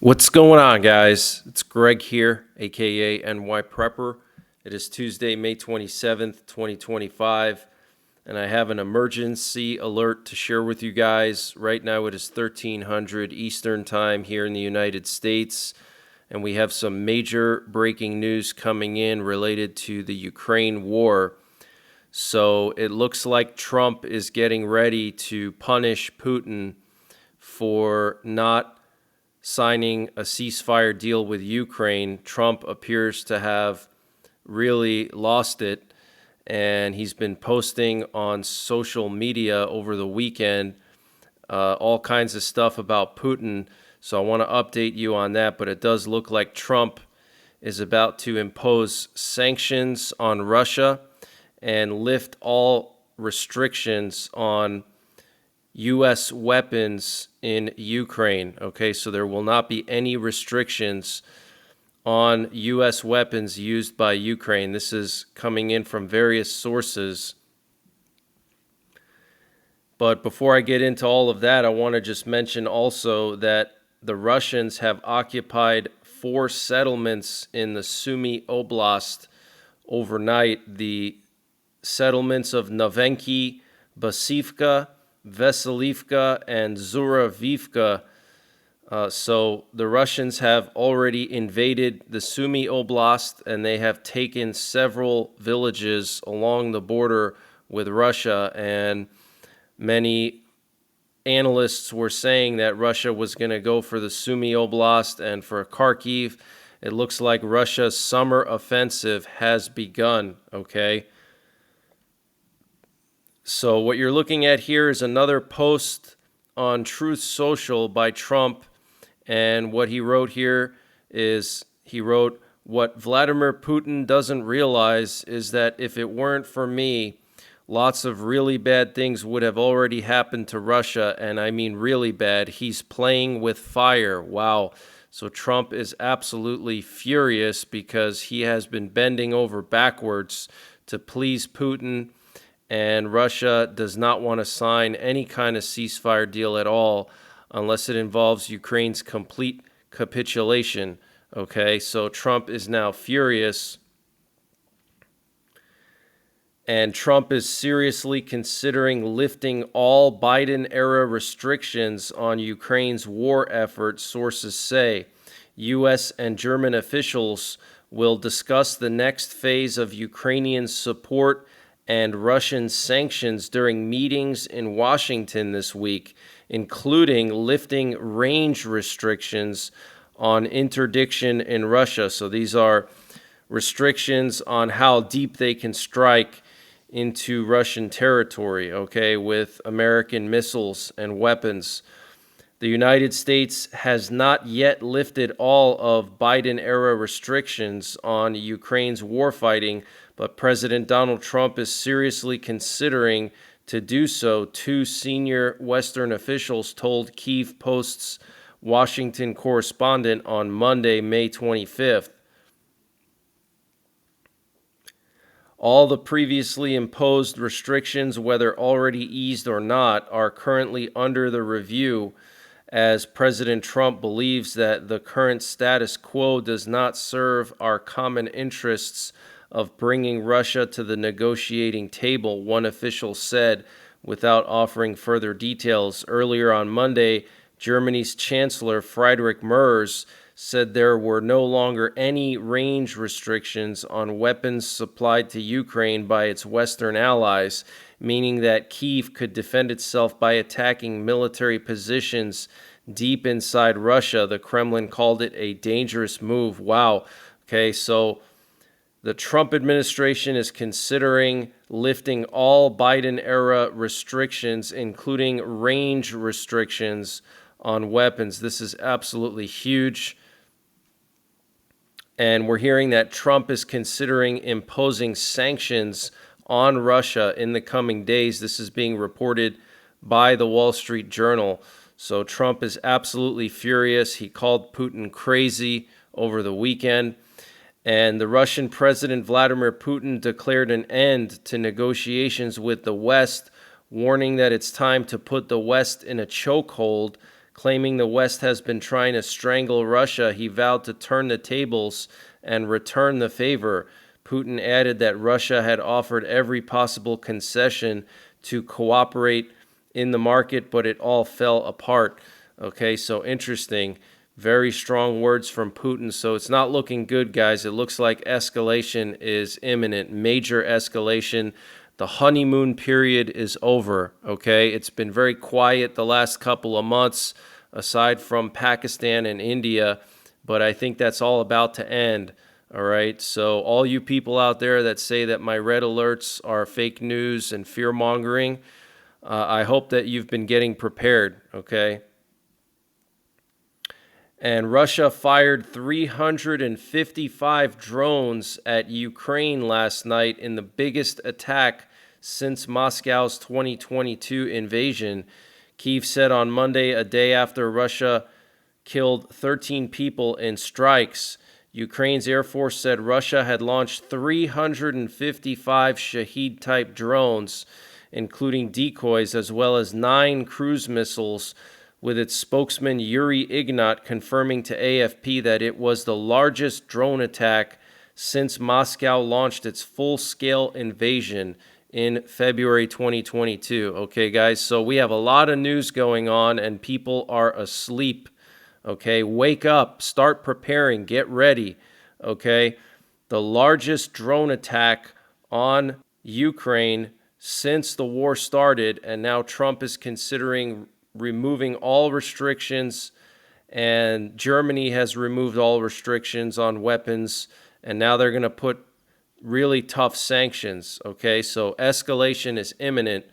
What's going on, guys? It's Greg here, aka NYPrepper. It is Tuesday, May 27th, 2025, and I have an emergency alert to share with you guys. Right now it is 1300 Eastern Time here in the United States, and we have some major breaking news coming in related to the Ukraine war. So it looks like Trump is getting ready to punish Putin for not signing a ceasefire deal with Ukraine. Trump appears to have really lost it, and he's been posting on social media over the weekend all kinds of stuff about Putin. So I want to update you on that, but it does look like Trump is about to impose sanctions on Russia and lift all restrictions on U.S. weapons in Ukraine. Okay, so there will not be any restrictions on U.S. weapons used by Ukraine. This is coming in from various sources. But before I get into all of that, I want to just mention also that the Russians have occupied 4 settlements in the Sumy Oblast overnight. The settlements of Novenki, Basivka, Veselivka, and Zuravivka. So the Russians have already invaded the Sumy Oblast, and they have taken several villages along the border with Russia. And many analysts were saying that Russia was going to go for the Sumy Oblast and for Kharkiv. It looks like Russia's summer offensive has begun, okay? So what you're looking at here is another post on Truth Social by Trump, and what he wrote here is he wrote, "What Vladimir Putin doesn't realize is that if it weren't for me, lots of really bad things would have already happened to Russia, and I mean really bad. He's playing with fire." Wow. So Trump is absolutely furious because he has been bending over backwards to please Putin, and Russia does not want to sign any kind of ceasefire deal at all unless it involves Ukraine's complete capitulation. Okay, so Trump is now furious, and Trump is seriously considering lifting all Biden-era restrictions on Ukraine's war effort, sources say. U.S. and German officials will discuss the next phase of Ukrainian support and Russian sanctions during meetings in Washington this week, including lifting range restrictions on interdiction in Russia. So these are restrictions on how deep they can strike into Russian territory, okay, with American missiles and weapons. The United States has not yet lifted all of Biden-era restrictions on Ukraine's warfighting, but President Donald Trump is seriously considering to do so, 2 senior Western officials told Kyiv Post's Washington correspondent on Monday, May 25th. All the previously imposed restrictions, whether already eased or not, are currently under the review, as President Trump believes that the current status quo does not serve our common interests of bringing Russia to the negotiating table, one official said, without offering further details. Earlier on Monday, Germany's Chancellor Friedrich Merz said there were no longer any range restrictions on weapons supplied to Ukraine by its Western allies, meaning that Kyiv could defend itself by attacking military positions deep inside Russia. The Kremlin called it a dangerous move. Wow. Okay, so the Trump administration is considering lifting all Biden-era restrictions, including range restrictions on weapons. This is absolutely huge. And we're hearing that Trump is considering imposing sanctions on Russia in the coming days. This is being reported by the Wall Street Journal. So Trump is absolutely furious. He called Putin crazy over the weekend. And the Russian President Vladimir Putin declared an end to negotiations with the West, warning that it's time to put the West in a chokehold, Claiming the West has been trying to strangle Russia, he vowed to turn the tables and return the favor. Putin added that Russia had offered every possible concession to cooperate in the market, but it all fell apart. Okay, so interesting. Very strong words from Putin. So it's not looking good, guys. It looks like escalation is imminent, major escalation. The honeymoon period is over, okay? It's been very quiet the last couple of months, aside from Pakistan and India, but I think that's all about to end, all right? So all you people out there that say that my red alerts are fake news and fear-mongering, I hope that you've been getting prepared, okay? And Russia fired 355 drones at Ukraine last night in the biggest attack since Moscow's 2022 invasion. Kyiv said on Monday, a day after Russia killed 13 people in strikes. Ukraine's Air Force said Russia had launched 355 Shahed-type drones, including decoys, as well as 9 cruise missiles, with its spokesman Yuri Ignat confirming to AFP that it was the largest drone attack since Moscow launched its full-scale invasion in February 2022. Okay, guys, so we have a lot of news going on and people are asleep. Okay, wake up, start preparing, get ready. Okay, the largest drone attack on Ukraine since the war started, and now Trump is considering removing all restrictions, and Germany has removed all restrictions on weapons, and now they're going to put really tough sanctions, okay? So escalation is imminent.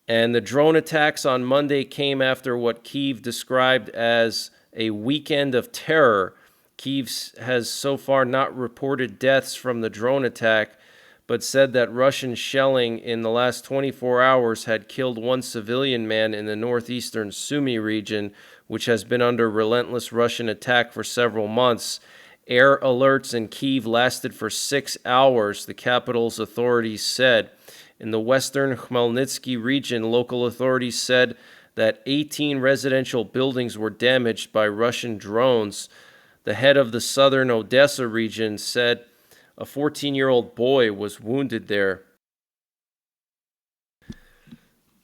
And the drone attacks on Monday came after what Kyiv described as a weekend of terror. Kyiv has so far not reported deaths from the drone attack, but said that Russian shelling in the last 24 hours had killed 1 civilian man in the northeastern Sumy region, which has been under relentless Russian attack for several months. Air alerts in Kyiv lasted for 6 hours, the capital's authorities said. In the western Khmelnytsky region, local authorities said that 18 residential buildings were damaged by Russian drones. The head of the southern Odessa region said a 14-year-old boy was wounded there.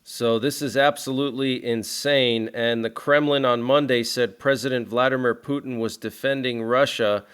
So this is absolutely insane. And the Kremlin on Monday said President Vladimir Putin was defending Russia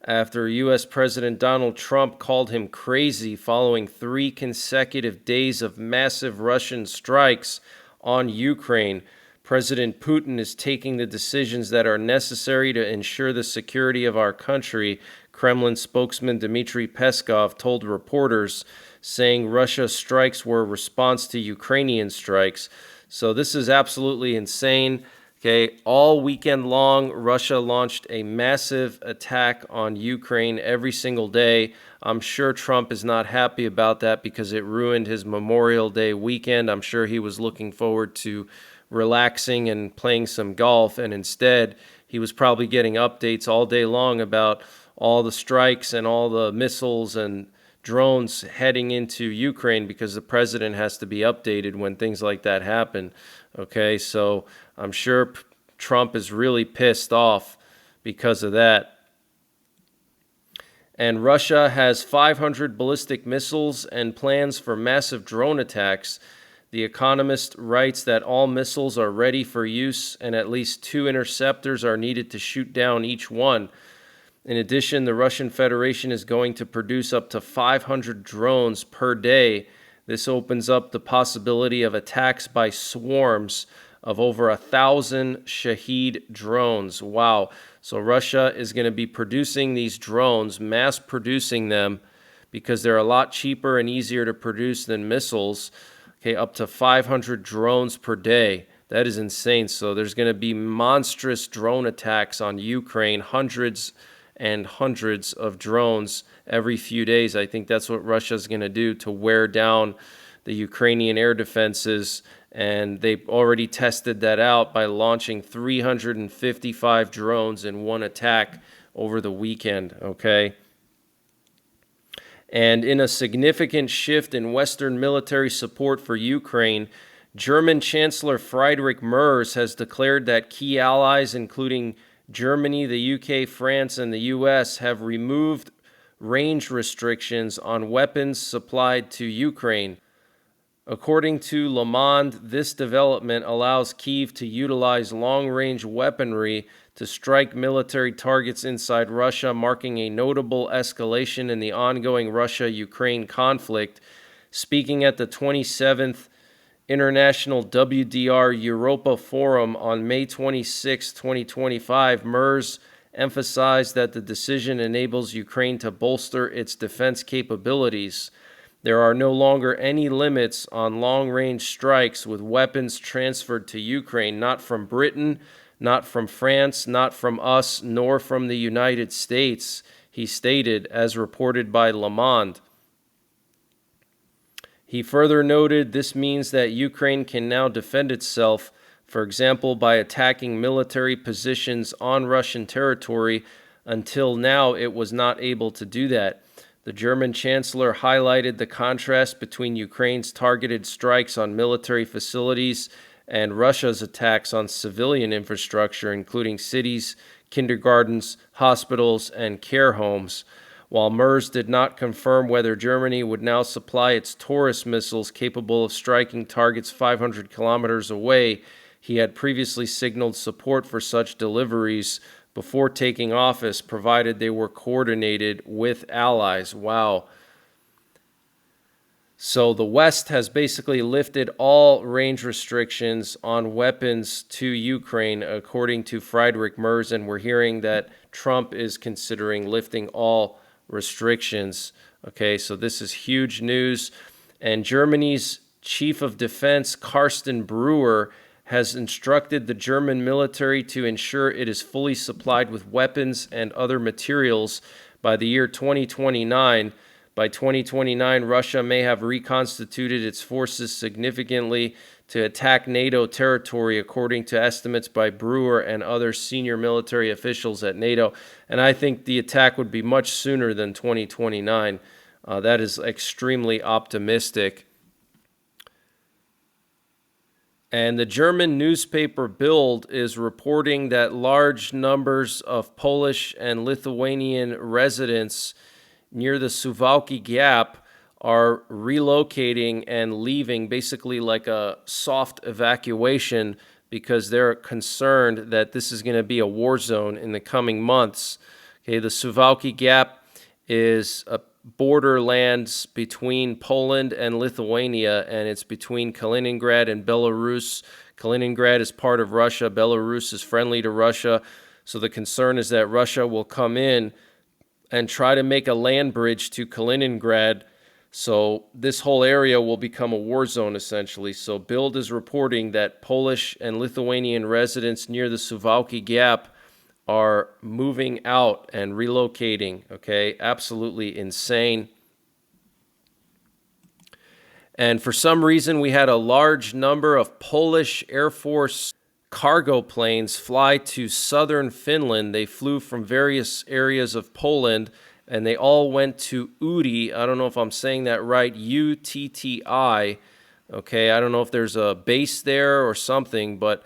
after U.S. President Donald Trump called him crazy following 3 consecutive days of massive Russian strikes on Ukraine. President Putin is taking the decisions that are necessary to ensure the security of our country, Kremlin spokesman Dmitry Peskov told reporters, saying Russia's strikes were a response to Ukrainian strikes. So this is absolutely insane. Okay, all weekend long, Russia launched a massive attack on Ukraine every single day. I'm sure Trump is not happy about that because it ruined his Memorial Day weekend. I'm sure he was looking forward to relaxing and playing some golf, and instead he was probably getting updates all day long about all the strikes and all the missiles and drones heading into Ukraine, because the president has to be updated when things like that happen. Okay, so I'm sure Trump is really pissed off because of that. And Russia has 500 ballistic missiles and plans for massive drone attacks. The Economist writes that all missiles are ready for use and at least 2 interceptors are needed to shoot down each one. In addition, the Russian Federation is going to produce up to 500 drones per day. This opens up the possibility of attacks by swarms of over 1,000 Shahed drones. Wow. So Russia is going to be producing these drones, mass producing them, because they're a lot cheaper and easier to produce than missiles. Okay, up to 500 drones per day. That is insane. So there's going to be monstrous drone attacks on Ukraine, hundreds and hundreds of drones every few days. I think that's what Russia's going to do to wear down the Ukrainian air defenses, and they've already tested that out by launching 355 drones in one attack over the weekend, okay? And in a significant shift in Western military support for Ukraine, German Chancellor Friedrich Merz has declared that key allies, including Germany, the UK, France, and the US, have removed range restrictions on weapons supplied to Ukraine. According to Le Monde, this development allows Kyiv to utilize long-range weaponry to strike military targets inside Russia, marking a notable escalation in the ongoing Russia-Ukraine conflict. Speaking at the 27th International WDR Europa Forum on May 26, 2025, Merz emphasized that the decision enables Ukraine to bolster its defense capabilities. There are no longer any limits on long-range strikes with weapons transferred to Ukraine, not from Britain, not from France, not from us, nor from the United States, he stated, as reported by Le Monde. He further noted this means that Ukraine can now defend itself, for example, by attacking military positions on Russian territory. Until now, it was not able to do that. The German Chancellor highlighted the contrast between Ukraine's targeted strikes on military facilities and Russia's attacks on civilian infrastructure, including cities, kindergartens, hospitals, and care homes. While Merz did not confirm whether Germany would now supply its Taurus missiles capable of striking targets 500 kilometers away, he had previously signaled support for such deliveries before taking office, provided they were coordinated with allies. Wow. So the West has basically lifted all range restrictions on weapons to Ukraine, according to Friedrich Merz, and we're hearing that Trump is considering lifting all restrictions. Okay, so this is huge news. And Germany's Chief of Defense, Carsten Brewer, has instructed the German military to ensure it is fully supplied with weapons and other materials by the year 2029. By 2029, Russia may have reconstituted its forces significantly to attack NATO territory, according to estimates by Brewer and other senior military officials at NATO. And I think the attack would be much sooner than 2029. That is extremely optimistic. And the German newspaper Bild is reporting that large numbers of Polish and Lithuanian residents near the Suwałki Gap are relocating and leaving, basically like a soft evacuation, because they're concerned that this is going to be a war zone in the coming months. Okay, the Suwałki Gap is a borderlands between Poland and Lithuania, and it's between Kaliningrad and Belarus. Kaliningrad is part of Russia. Belarus is friendly to Russia. So the concern is that Russia will come in and try to make a land bridge to Kaliningrad. So this whole area will become a war zone, essentially. So Bild is reporting that Polish and Lithuanian residents near the Suwałki Gap are moving out and relocating. Okay, absolutely insane. And for some reason, we had a large number of Polish Air Force cargo planes fly to southern Finland. They flew from various areas of Poland, and they all went to Utti. I don't know if I'm saying that right, UTTI. Okay, I don't know if there's a base there or something, but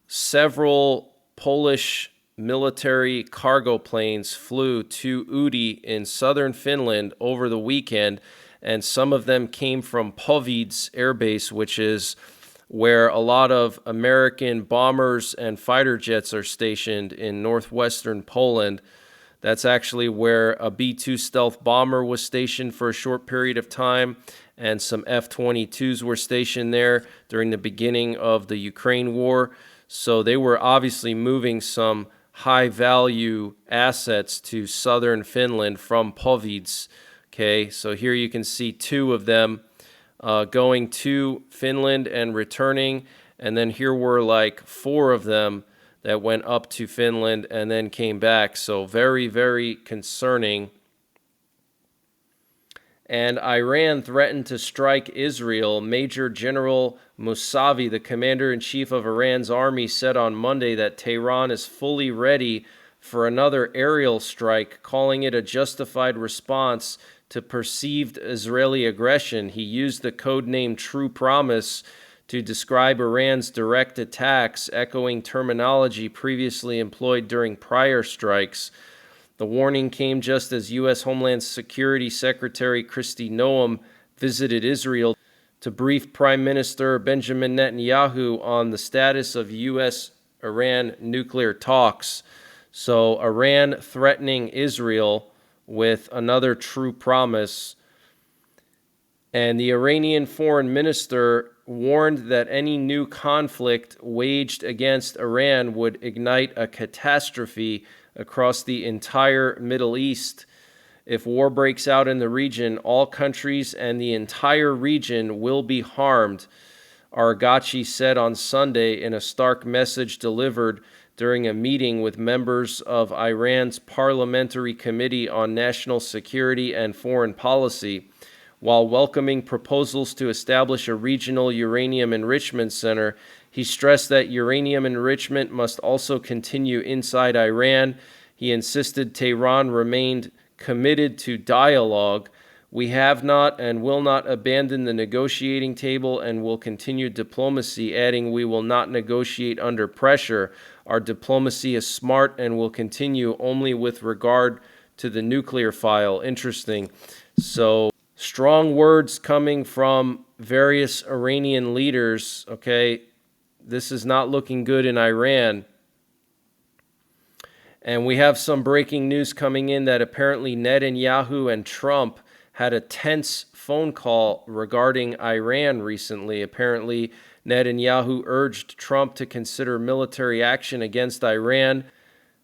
several Polish military cargo planes flew to Utti in southern Finland over the weekend, and some of them came from Powice Air Base, which is where a lot of American bombers and fighter jets are stationed in northwestern Poland. That's actually where a B-2 stealth bomber was stationed for a short period of time, and some F-22s were stationed there during the beginning of the Ukraine war. So they were obviously moving some high-value assets to southern Finland from Powice. Okay, so here you can see two of them going to Finland and returning, and then here were like four of them that went up to Finland and then came back. So very, very concerning. And Iran threatened to strike Israel. Major General Mousavi, the commander-in-chief of Iran's army, said on Monday that Tehran is fully ready for another aerial strike, calling it a justified response to perceived Israeli aggression. He used the codename True Promise to describe Iran's direct attacks, echoing terminology previously employed during prior strikes. The warning came just as U.S. Homeland Security Secretary Kristi Noem visited Israel to brief Prime Minister Benjamin Netanyahu on the status of U.S.-Iran nuclear talks. So Iran threatening Israel with another true promise. And the Iranian foreign minister warned that any new conflict waged against Iran would ignite a catastrophe across the entire Middle East. If war breaks out in the region, all countries and the entire region will be harmed, Arghachi said on Sunday in a stark message delivered during a meeting with members of Iran's Parliamentary Committee on National Security and Foreign Policy. While welcoming proposals to establish a regional uranium enrichment center, he stressed that uranium enrichment must also continue inside Iran. He insisted Tehran remained committed to dialogue. We have not and will not abandon the negotiating table and will continue diplomacy, adding, we will not negotiate under pressure. Our diplomacy is smart and will continue only with regard to the nuclear file. Interesting. So, strong words coming from various Iranian leaders, okay? This is not looking good in Iran. And we have some breaking news coming in that apparently Netanyahu and Trump had a tense phone call regarding Iran recently. Apparently, Netanyahu urged Trump to consider military action against Iran,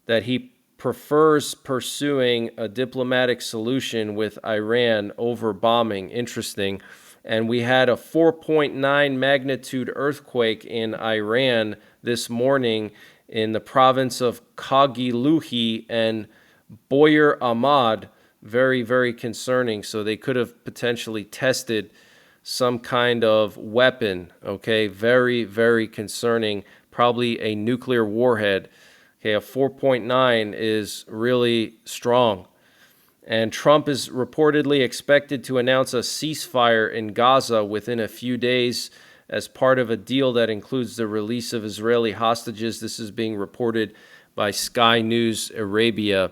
that he prefers pursuing a diplomatic solution with Iran over bombing. Interesting. And we had a 4.9 magnitude earthquake in Iran this morning in the province of Kagiluhi and Boyer Ahmad. Very, very concerning. So they could have potentially tested some kind of weapon. Okay, very, very concerning. Probably a nuclear warhead. Okay, a 4.9 is really strong. And Trump is reportedly expected to announce a ceasefire in Gaza within a few days as part of a deal that includes the release of Israeli hostages. This is being reported by Sky News Arabia.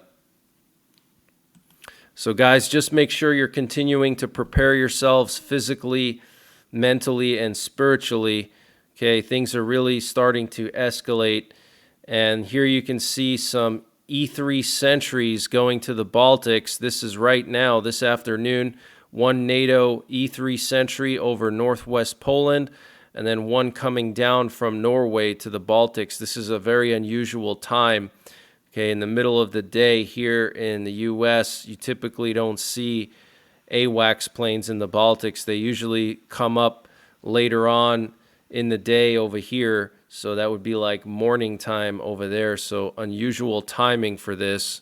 So guys, just make sure you're continuing to prepare yourselves physically, mentally, and spiritually. Okay, things are really starting to escalate. And here you can see some E-3 sentries going to the Baltics. This is right now, this afternoon, one NATO E-3 sentry over northwest Poland, and then one coming down from Norway to the Baltics. This is a very unusual time. Okay, in the middle of the day here in the U.S., you typically don't see AWACS planes in the Baltics. They usually come up later on in the day over here. So that would be like morning time over there. So unusual timing for this.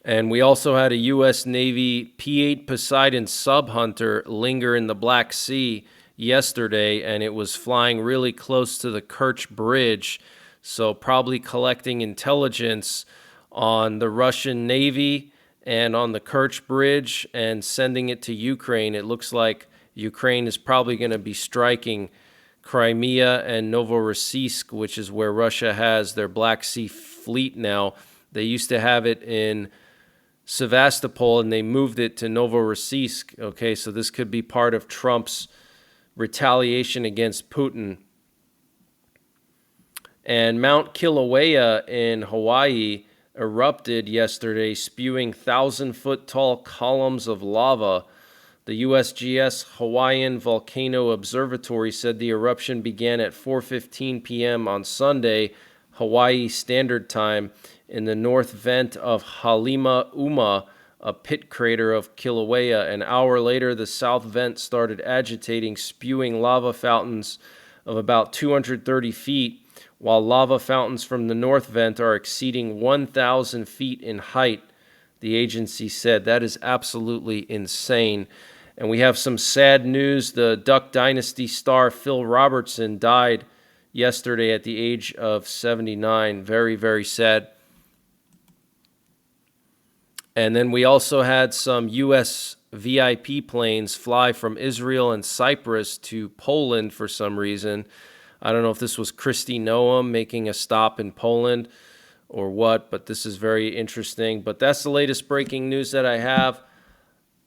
And we also had a U.S. Navy P-8 Poseidon sub-hunter linger in the Black Sea yesterday, and it was flying really close to the Kerch Bridge. So probably collecting intelligence on the Russian Navy and on the Kerch Bridge and sending it to Ukraine. It looks like Ukraine is probably going to be striking Crimea and Novorossiysk, which is where Russia has their Black Sea fleet now. They used to have it in Sevastopol, and they moved it to Novorossiysk. Okay, so this could be part of Trump's retaliation against Putin. And Mount Kilauea in Hawaii erupted yesterday, spewing 1,000-foot-tall columns of lava. The USGS Hawaiian Volcano Observatory said the eruption began at 4:15 p.m. on Sunday, Hawaii Standard Time, in the north vent of Halima-Uma, a pit crater of Kilauea. An hour later, the south vent started agitating, spewing lava fountains of about 230 feet, while lava fountains from the north vent are exceeding 1,000 feet in height, the agency said. That is absolutely insane. And we have some sad news. The Duck Dynasty star Phil Robertson died yesterday at the age of 79. Very, very sad. And then we also had some U.S. VIP planes fly from Israel and Cyprus to Poland for some reason. I don't know if this was Kristi Noem making a stop in Poland or what, but this is very interesting. But that's the latest breaking news that I have.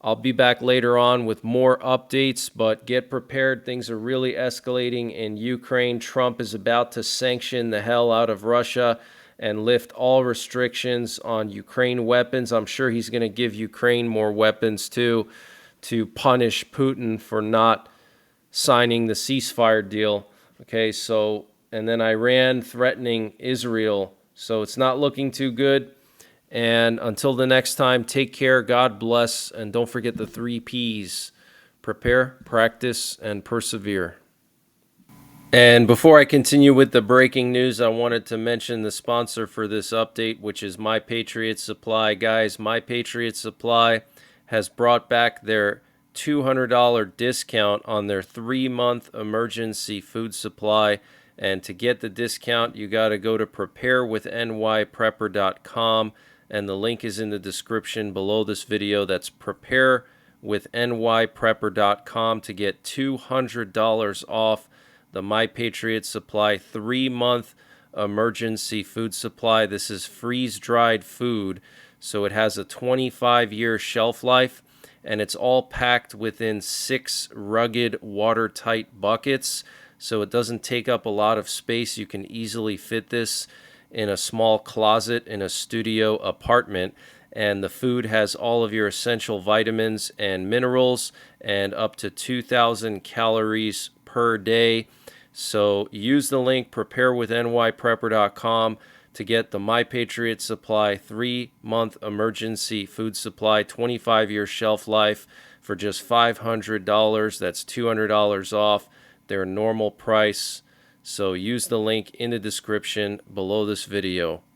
I'll be back later on with more updates, but get prepared. Things are really escalating in Ukraine. Trump is about to sanction the hell out of Russia and lift all restrictions on Ukraine weapons. I'm sure he's going to give Ukraine more weapons too, to punish Putin for not signing the ceasefire deal. Okay, so, and then Iran threatening Israel. So it's not looking too good. And until the next time, take care, God bless, and don't forget the 3 Ps: prepare, practice, and persevere. And before I continue with the breaking news, I wanted to mention the sponsor for this update, which is My Patriot Supply. Guys, My Patriot Supply has brought back their $200 discount on their 3-month emergency food supply. And to get the discount, you got to go to preparewithnyprepper.com, and the link is in the description below this video. That's preparewithnyprepper.com to get $200 off the My Patriot Supply 3-month emergency food supply. This is freeze-dried food, so it has a 25-year shelf life, and it's all packed within 6 rugged, watertight buckets, so it doesn't take up a lot of space. You can easily fit this in a small closet in a studio apartment, and the food has all of your essential vitamins and minerals and up to 2,000 calories per day. So use the link preparewithnyprepper.com to get the My Patriot Supply 3-month emergency food supply, 25-year shelf life for just $500. That's $200 off their normal price. So use the link in the description below this video.